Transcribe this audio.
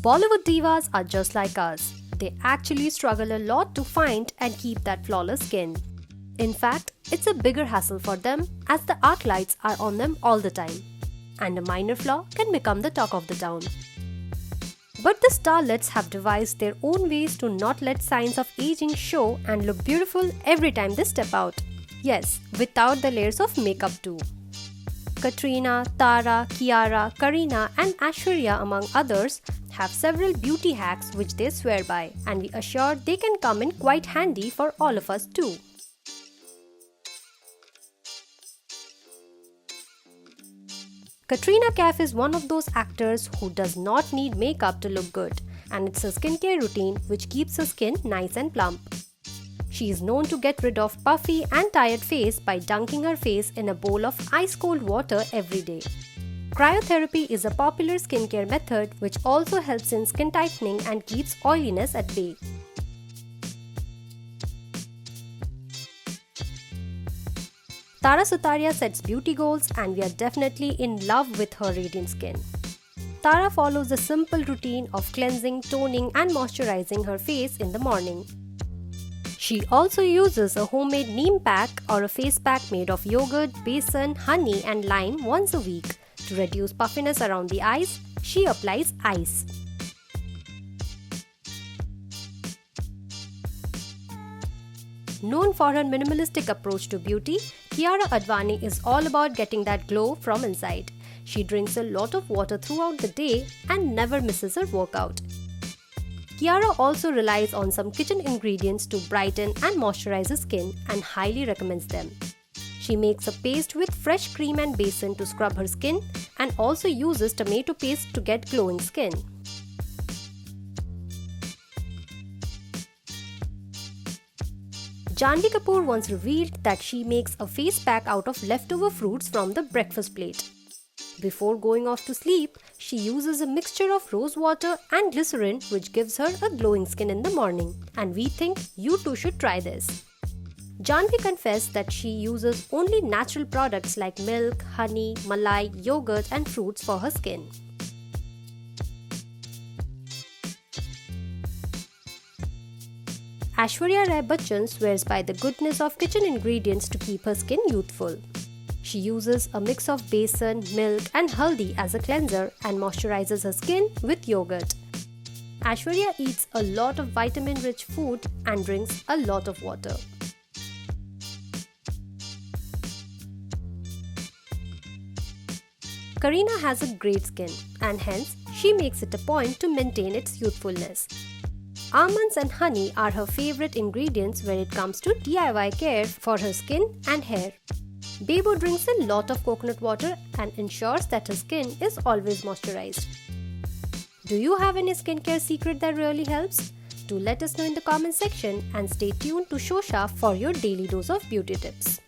Bollywood divas are just like us. They actually struggle a lot to find and keep that flawless skin. In fact, it's a bigger hassle for them as the arc lights are on them all the time. And a minor flaw can become the talk of the town. But the starlets have devised their own ways to not let signs of aging show and look beautiful every time they step out. Yes, without the layers of makeup too. Katrina, Tara, Kiara, Kareena and Aishwarya among others have several beauty hacks which they swear by, and we assure they can come in quite handy for all of us too. Katrina Kaif is one of those actors who does not need makeup to look good, and it's a skincare routine which keeps her skin nice and plump. She is known to get rid of puffy and tired face by dunking her face in a bowl of ice-cold water every day. Cryotherapy is a popular skincare method which also helps in skin tightening and keeps oiliness at bay. Tara SUTARIA sets beauty goals, and we are definitely in love with her radiant skin. Tara follows a simple routine of cleansing, toning and moisturizing her face in the morning. She also uses a homemade neem pack or a face pack made of yogurt, besan, honey and lime once a week. To reduce puffiness around the eyes, she applies ice. Known for her minimalistic approach to beauty, Kiara Advani is all about getting that glow from inside. She drinks a lot of water throughout the day and never misses her workout. Kiara also relies on some kitchen ingredients to brighten and moisturize her skin and highly recommends them. She makes a paste with fresh cream and besan to scrub her skin and also uses tomato paste to get glowing skin. JANHVI Kapoor once revealed that she makes a face pack out of leftover fruits from the breakfast plate. Before going off to sleep, she uses a mixture of rose water and glycerin which gives her a glowing skin in the morning, and we think you too should try this. JANHVI confessed that she uses only natural products like milk, honey, malai, yogurt and fruits for her skin. Aishwarya Bachchan swears by the goodness of kitchen ingredients to keep her skin youthful. She uses a mix of besan, milk and haldi as a cleanser and moisturizes her skin with yogurt. Aishwarya eats a lot of vitamin-rich food and drinks a lot of water. Kareena has a great skin, and hence she makes it a point to maintain its youthfulness. Almonds and honey are her favorite ingredients when it comes to DIY care for her skin and hair. Bebo drinks a lot of coconut water and ensures that her skin is always moisturized. Do you have any skincare secret that really helps? Do let us know in the comment section and stay tuned to SHOWSHA for your daily dose of beauty tips.